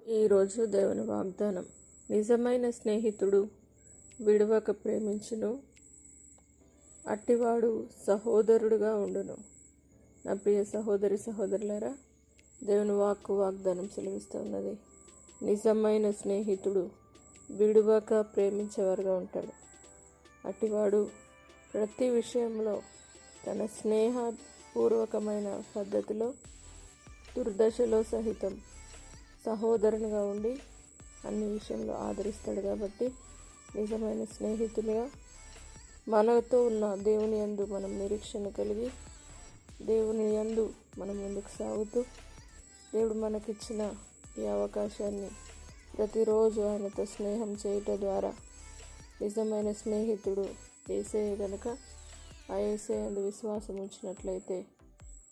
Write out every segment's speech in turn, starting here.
ఈరోజు దేవుని వాగ్దానం. నిజమైన స్నేహితుడు విడువక ప్రేమించును, అట్టివాడు సహోదరుడుగా ఉండును. నా ప్రియ సహోదరి సహోదరులారా, దేవుని వాగ్దానం సెలవిస్తున్నది. నిజమైన స్నేహితుడు విడువక ప్రేమించేవారుగా ఉంటాడు. అట్టివాడు ప్రతి విషయంలో తన స్నేహపూర్వకమైన పద్ధతిలో దుర్దశలో సహితం సహోదరునిగా ఉండి అన్ని విషయంలో ఆదరిస్తాడు. కాబట్టి నిజమైన స్నేహితులుగా మనతో ఉన్న దేవుని యందు మనం నిరీక్షణ కలిగి దేవుని యందు మనం ముందుకు సాగుతూ దేవుడు మనకిచ్చిన ఈ అవకాశాన్ని ప్రతిరోజు ఆయనతో స్నేహం చేయటం ద్వారా నిజమైన స్నేహితుడు యేసయ్య గనుక ఆ యేసయ్య యందు విశ్వాసం ఉంచినట్లయితే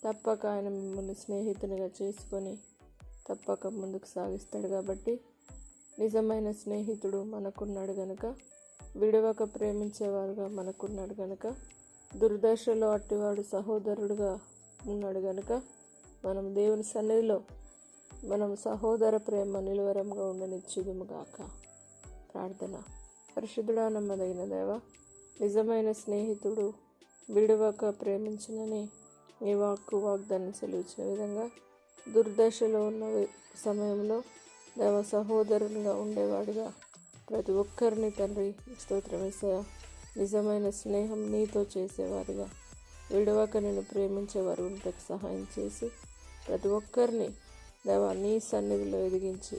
తప్పక ఆయన మిమ్మల్ని స్నేహితునిగా చేసుకొని తప్పక ముందుకు సాగిస్తాడు. కాబట్టి నిజమైన స్నేహితుడు మనకున్నాడు గనుక, విడవక ప్రేమించేవారుగా మనకున్నాడు గనుక, దుర్దశలో అట్టివాడు సహోదరుడుగా ఉన్నాడు గనుక, మనం దేవుని సన్నిధిలో మనం సహోదర ప్రేమ నిలువరంగా ఉండనిచ్చుదుముగాక. ప్రార్థన. పరిశుద్ధుడా నమ్మదగిన దేవ, నిజమైన స్నేహితుడు విడవక ప్రేమించునని నీ వాగ్దానం సెలవిచ్చిన విధంగా దుర్దశలో ఉన్న సమయంలో దేవ సహోదరునిగా ఉండేవాడిగా ప్రతి ఒక్కరిని తండ్రి స్తోత్రం యేసయ్యా, నిజమైన స్నేహం నీతో చేసేవారిగా విడవక నేను ప్రేమించేవారు ఉంటకు సహాయం చేసి ప్రతి ఒక్కరిని దేవ నీ సన్నిధిలో ఎదిగించి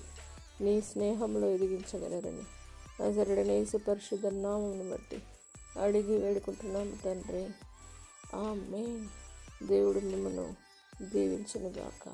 నీ స్నేహంలో ఎదిగించగలరని నజరేయుడైన యేసు పరిశుద్ధ నామమును బట్టి అడిగి వేడుకుంటున్నాము తండ్రి. ఆమేన్. దేవుడు మిమ్మల్ని దీవించునుగాక.